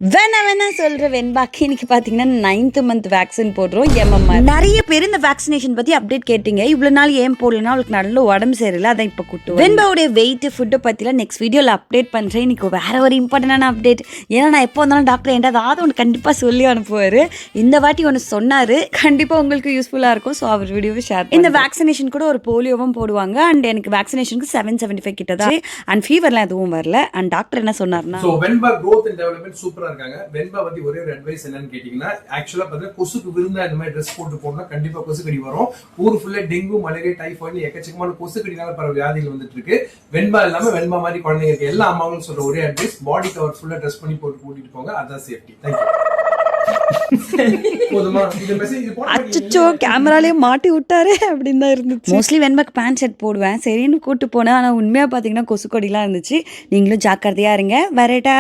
வேணா சொல்கிற வெண்பாக்கு இன்னைக்கு பார்த்தீங்கன்னா 9th மந்த் வேக்சின் போடுறோம் எம்எம்ஆர். நிறைய பேர் இந்த வேக்சினேஷன் பற்றி அப்டேட் கேட்டீங்க. இவ்வளோ நாள் ஏன் போடலன்னா அவளுக்கு நல்ல உடம்பு சரியில்லை, அதை இப்போ கூட்டு வெண்பாவுடைய வெயிட் ஃபுட்டை பற்றிலாம் நெக்ஸ்ட் வீடியோவில் அப்டேட் பண்ணுறேன். இன்னைக்கு வேற ஒரு இம்பார்ட்டண்டான அப்டேட். ஏன்னா நான் எப்போ வந்தாலும் டாக்டர் ஏதாவது ஒன்று கண்டிப்பாக சொல்லி அனுப்புவார். இந்த வாட்டி ஒன்று சொன்னார், கண்டிப்பாக உங்களுக்கு யூஸ்ஃபுல்லாக இருக்கும். ஸோ அவர் வீடியோவை ஷேர். இந்த வேக்சினேஷன் கூட ஒரு போலியோவும் போடுவாங்க. அண்ட் எனக்கு வேக்சினேஷனுக்கு 775 கிட்ட தான். அண்ட் ஃபீவர்லாம் எதுவும் வரல. அண்ட் டாக்டர் என்ன சொன்னார்னா, வெண்பா growth and development சூப்பரா இருக்காங்க. வெண்பா பத்தி ஒரே ஒரு அட்வைஸ் என்னன்னு கேட்டீங்கன்னா, ஆக்சுவலா பார்த்தா கொசுக்கு விருந்தா இந்த மாதிரி ட்ரெஸ் போட்டு போனா கண்டிப்பா கொசுக்கடி வரும். ஊர் ஃபுல்லா டெங்கு, மலேரியா, டைஃபாய்டு எக்கச்சக்கமான கொசுக்கடினால பல வியாதிகள் வந்துட்டு இருக்கு. வெண்பா இல்லாம வெண்பா மாதிரி குழந்தைங்க இருக்கு. எல்லா அம்மாவும் சொல்ற ஒரே அட்வைஸ், பாடி கவர் ஃபுல்லா ட்ரெஸ் பண்ணி போட்டு கூட்டிட்டு போங்க. அதான் சேஃப்டி. தேங்க்யூ. அச்சோ கேமராலே மாட்டி விட்டாரு அப்படின்னு தான் இருந்துச்சு. மோஸ்ட்லி வெண்பாக்கு பேண்ட் ஷர்ட் போடுவேன் சரின்னு கூட்டு போனேன். ஆனால் உண்மையாக பார்த்தீங்கன்னா கொசுக்கொடிலாம் இருந்துச்சு. நீங்களும் ஜாக்கிரதையா இருங்க. வரட்டா.